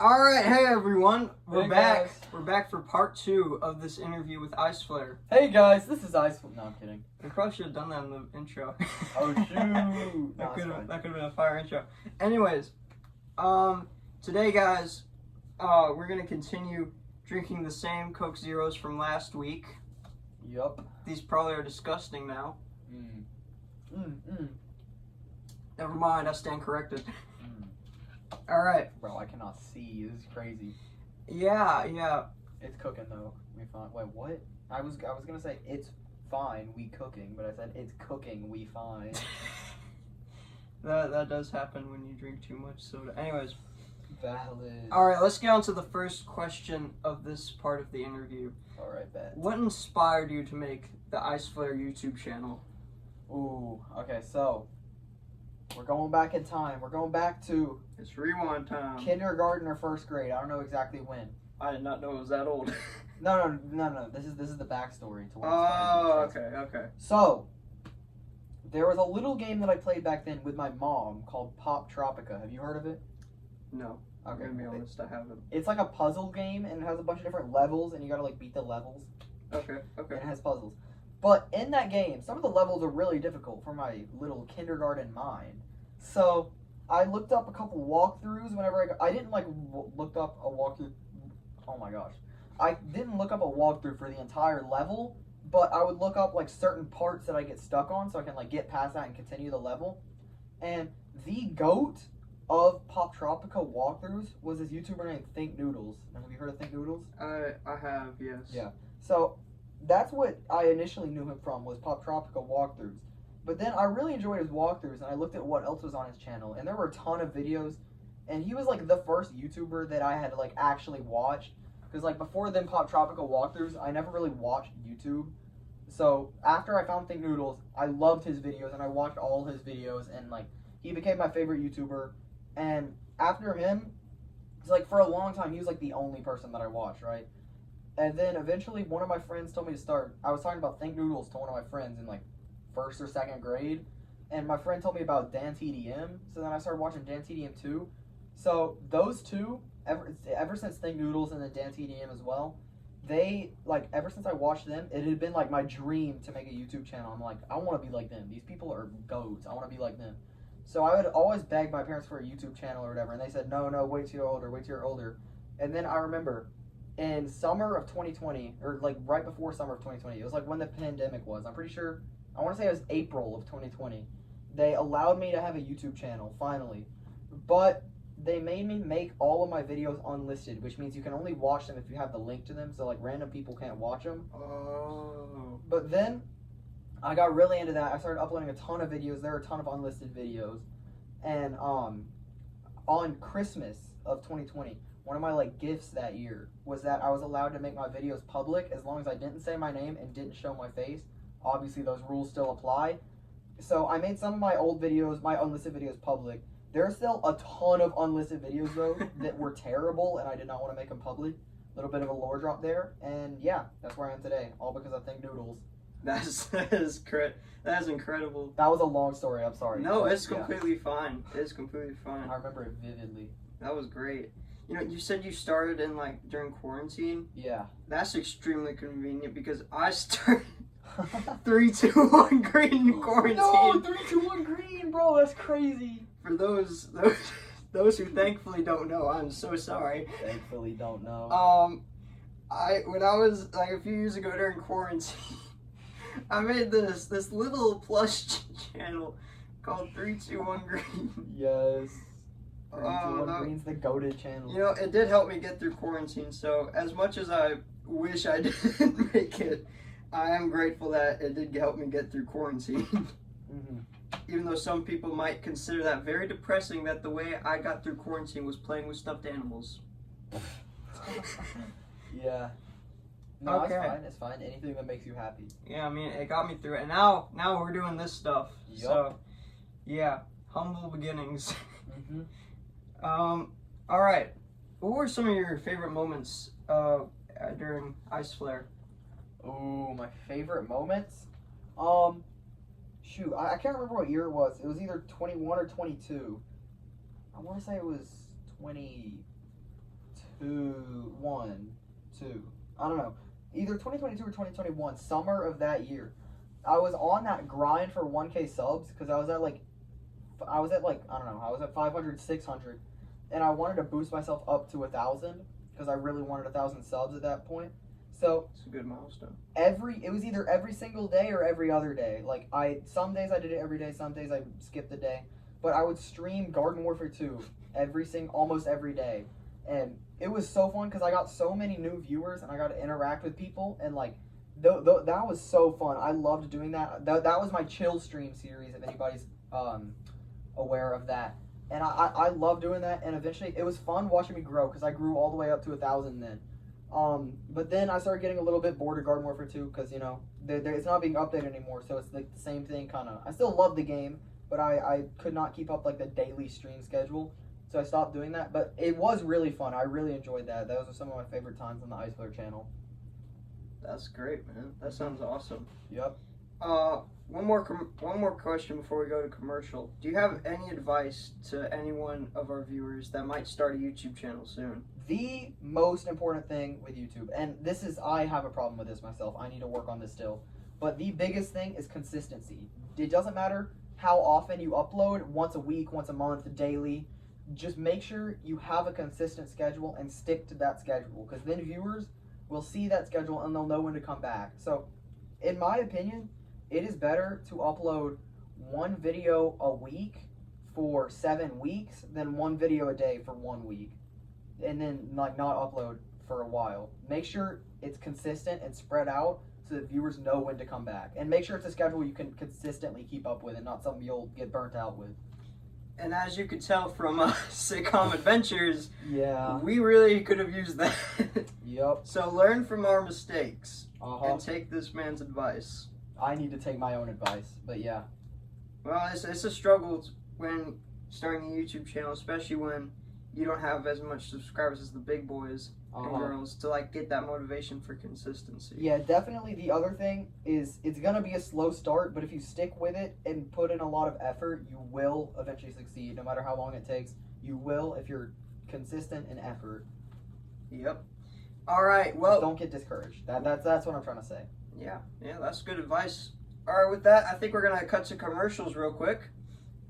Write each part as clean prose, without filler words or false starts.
All right, hey everyone, we're Hey, back. guys. We're back for part 2 of this interview with Iceflare. Hey guys, this is Iceflare. No, I'm kidding. We probably should have done that in the intro. Oh shoot! that could have fine. been a fire intro. Anyways, today guys, we're gonna continue drinking the same Coke Zeros from last week. Yup. These probably are disgusting now. Mm. Never mind, I stand corrected. All right. Bro, I cannot see. This is crazy. Yeah. It's cooking though. We fine. Wait, what? I was gonna say it's fine. We cooking, but I said it's cooking. We fine. That does happen when you drink too much soda. Anyways. Valid. All right, let's get on to the first question of this part of the interview. All right, bet. What inspired you to make the Iceflare YouTube channel? Ooh. Okay, so we're going back in time. We're going back to It's rewind time. kindergarten or first grade. I don't know exactly when. I did not know it was that old. No. This is the backstory to what Oh, inspired me. okay. So, there was a little game that I played back then with my mom called Pop Tropica. Have you heard of it? No, I'm gonna be honest, I haven't. It's like a puzzle game, and it has a bunch of different levels, and you gotta like beat the levels. Okay. And it has puzzles. But in that game, some of the levels are really difficult for my little kindergarten mind. So, I looked up a couple walkthroughs whenever I didn't like look up a walkthrough. Oh my gosh. I didn't look up a walkthrough for the entire level, but I would look up like certain parts that I get stuck on so I can like get past that and continue the level. And the GOAT of Pop Tropica walkthroughs was this YouTuber named Think Noodles. Have you heard of Think Noodles? I have, yes. Yeah. So that's what I initially knew him from, was Pop Tropica walkthroughs. But then I really enjoyed his walkthroughs, and I looked at what else was on his channel, and there were a ton of videos, and he was like the first YouTuber that I had like actually watched, because like before then Pop Tropica walkthroughs, I never really watched YouTube. So after I found Think Noodles, I loved his videos, and I watched all his videos, and like he became my favorite YouTuber. And after him, it's like for a long time he was like the only person that I watched, right? And then eventually one of my friends told me to start. I was talking about Think Noodles to one of my friends in like first or second grade, and my friend told me about Dan TDM. So then I started watching Dan TDM too. So those two, ever since Think Noodles and then Dan TDM as well, they like ever since I watched them, it had been like my dream to make a YouTube channel. I'm like, I want to be like them. These people are goats. I want to be like them. So I would always beg my parents for a YouTube channel or whatever, and they said, no, wait till you're older. And then I remember in summer of 2020, or like right before summer of 2020, it was like when the pandemic was. I'm pretty sure, I want to say it was April of 2020. They allowed me to have a YouTube channel, finally. But they made me make all of my videos unlisted, which means you can only watch them if you have the link to them, so like random people can't watch them. Oh. But then I got really into that. I started uploading a ton of videos. There are a ton of unlisted videos. And on Christmas of 2020, one of my like gifts that year was that I was allowed to make my videos public as long as I didn't say my name and didn't show my face. Obviously those rules still apply. So I made some of my old videos, my unlisted videos, public. There are still a ton of unlisted videos though that were terrible, and I did not want to make them public. A little bit of a lore drop there, and yeah, that's where I am today, all because I Think Noodles. That is incredible. That was a long story. I'm sorry. No, it's completely fine. It's completely fine. I remember it vividly. That was great. You know, you said you started in like during quarantine. Yeah. That's extremely convenient because I started 3, 2, 1 green in quarantine. No, 3, 2, 1 green, bro. That's crazy. For those who thankfully don't know, I'm so sorry. Thankfully don't know. When I was like a few years ago during quarantine, I made this little plush channel called 3, 2, 1 green. Yes. 3, 2, 1 green's the goated channel. You know, it did help me get through quarantine. So as much as I wish I didn't make it, I am grateful that it did help me get through quarantine. Mm-hmm. Even though some people might consider that very depressing, that the way I got through quarantine was playing with stuffed animals. Yeah. No, Okay. It's fine. Anything that makes you happy. Yeah, I mean, it got me through it. And now we're doing this stuff. Yup. So, yeah, humble beginnings. Mm-hmm. All right. What were some of your favorite moments during Iceflare? Ooh, my favorite moments? Shoot, I can't remember what year it was. It was either 21 or 22. I want to say it was 20. 1, 2. I don't know. Either 2022 or 2021, summer of that year. I was on that grind for 1K subs because I was at like I don't know, I was at 500, 600, and I wanted to boost myself up to 1,000 because I really wanted 1,000 subs at that point. So it's a good milestone. It was either every single day or every other day. Like some days I did it every day, some days I skipped a day, but I would stream Garden Warfare 2 almost every day, and it was so fun because I got so many new viewers and I got to interact with people, and like that was so fun. I loved doing that. That was my chill stream series, if anybody's aware of that. And I love doing that, and eventually it was fun watching me grow because I grew all the way up to 1,000 then. But then I started getting a little bit bored of Garden Warfare 2 because, you know, it's not being updated anymore, so it's like the same thing kind of. I still love the game, but I could not keep up like the daily stream schedule, so I stopped doing that. But it was really fun. I really enjoyed that. Those were some of my favorite times on the Iceflare channel. That's great, man. That sounds awesome. Yep. One more question before we go to commercial. Do you have any advice to any one of our viewers that might start a YouTube channel soon? The most important thing with YouTube, and I have a problem with this myself. I need to work on this still. But the biggest thing is consistency. It doesn't matter how often you upload, once a week, once a month, daily. Just make sure you have a consistent schedule and stick to that schedule, because then viewers will see that schedule and they'll know when to come back. So, in my opinion, it is better to upload one video a week for 7 weeks than one video a day for 1 week, and then like not upload for a while. Make sure it's consistent and spread out so that viewers know when to come back, and make sure it's a schedule you can consistently keep up with and not something you'll get burnt out with. And as you could tell from Sitcom Adventures, yeah, we really could have used that. Yep. So learn from our mistakes and take this man's advice. I need to take my own advice, but yeah. Well, it's a struggle when starting a YouTube channel, especially when you don't have as much subscribers as the big boys and girls, to like get that motivation for consistency. Yeah, definitely. The other thing is it's gonna be a slow start, but if you stick with it and put in a lot of effort, you will eventually succeed. No matter how long it takes, you will if you're consistent in effort. Yep. All right. Well, don't get discouraged. That's what I'm trying to say. Yeah, that's good advice. All right, with that, I think we're gonna cut to commercials real quick.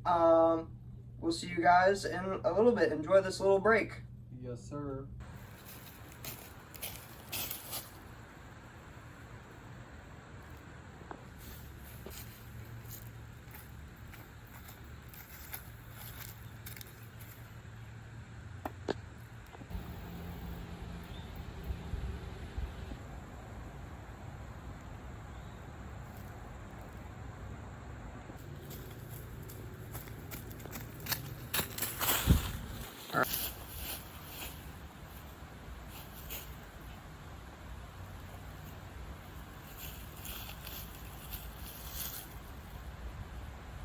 We'll see you guys in a little bit. Enjoy this little break. Yes, sir.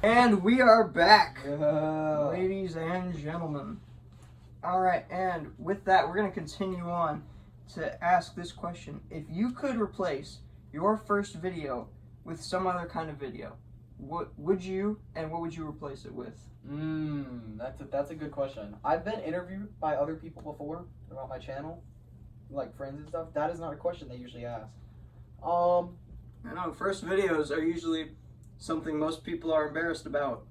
And we are back, Yeah. ladies and gentlemen. All right, and with that, we're going to continue on to ask this question. If you could replace your first video with some other kind of video, what would you replace it with? That's a good question. I've been interviewed by other people before about my channel, like friends and stuff. That is not a question they usually ask. I know, first videos are usually something most people are embarrassed about.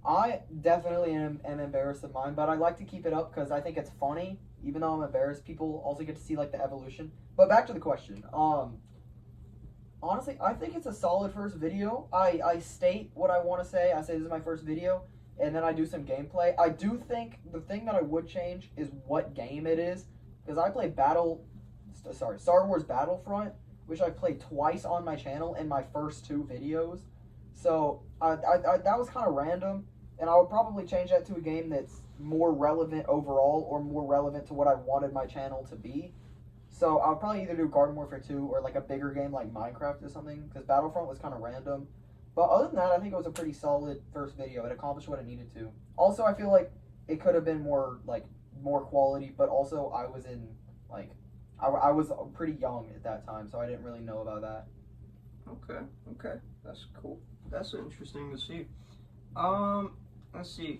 I definitely am embarrassed of mine, but I like to keep it up because I think it's funny. Even though I'm embarrassed, people also get to see like the evolution. But back to the question. Honestly, I think it's a solid first video. I state what I want to say. I say this is my first video, and then I do some gameplay. I do think the thing that I would change is what game it is, because I played Star Wars Battlefront, which I played twice on my channel in my first 2 videos. So that was kind of random, and I would probably change that to a game that's more relevant overall or more relevant to what I wanted my channel to be. So I would probably either do Garden Warfare 2 or like a bigger game like Minecraft or something, because Battlefront was kind of random. But other than that, I think it was a pretty solid first video. It accomplished what it needed to. Also, I feel like it could have been more quality, but also I was in I was pretty young at that time, so I didn't really know about that. Okay, that's cool. That's interesting to see. Let's see.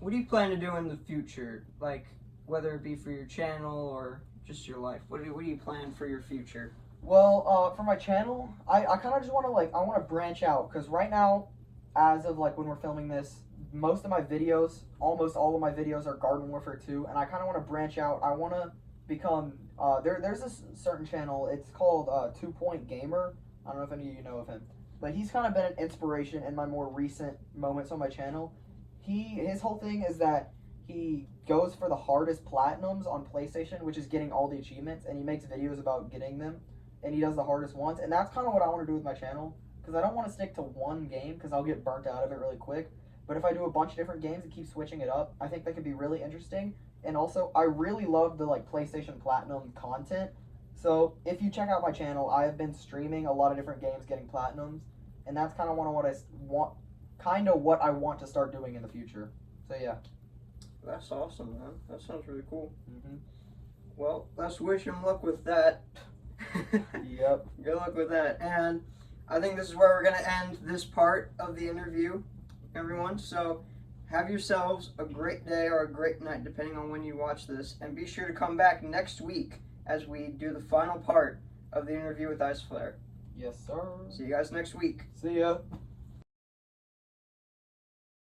What do you plan to do in the future? Like, whether it be for your channel or just your life? What do you plan for your future? Well, for my channel, I kind of just want to I want to branch out, because right now, as of when we're filming this, most of my videos, almost all of my videos are Garden Warfare 2, and I kind of want to branch out. I want to become, there's this certain channel, it's called 2 Point Gamer. I don't know if any of you know of him, but he's kind of been an inspiration in my more recent moments on my channel. His whole thing is that he goes for the hardest platinums on PlayStation, which is getting all the achievements, and he makes videos about getting them, and he does the hardest ones, and that's kind of what I want to do with my channel, because I don't want to stick to one game, because I'll get burnt out of it really quick. But if I do a bunch of different games and keep switching it up, I think that could be really interesting. And also, I really love the PlayStation Platinum content. So if you check out my channel, I have been streaming a lot of different games getting platinums, and that's kind of what I want to start doing in the future. So yeah. That's awesome, man. That sounds really cool. Mm-hmm. Well, let's wish him luck with that. Yep. Good luck with that. And I think this is where we're going to end this part of the interview, everyone. So have yourselves a great day or a great night, depending on when you watch this. And be sure to come back next week as we do the final part of the interview with Iceflare. Yes, sir. See you guys next week. See ya.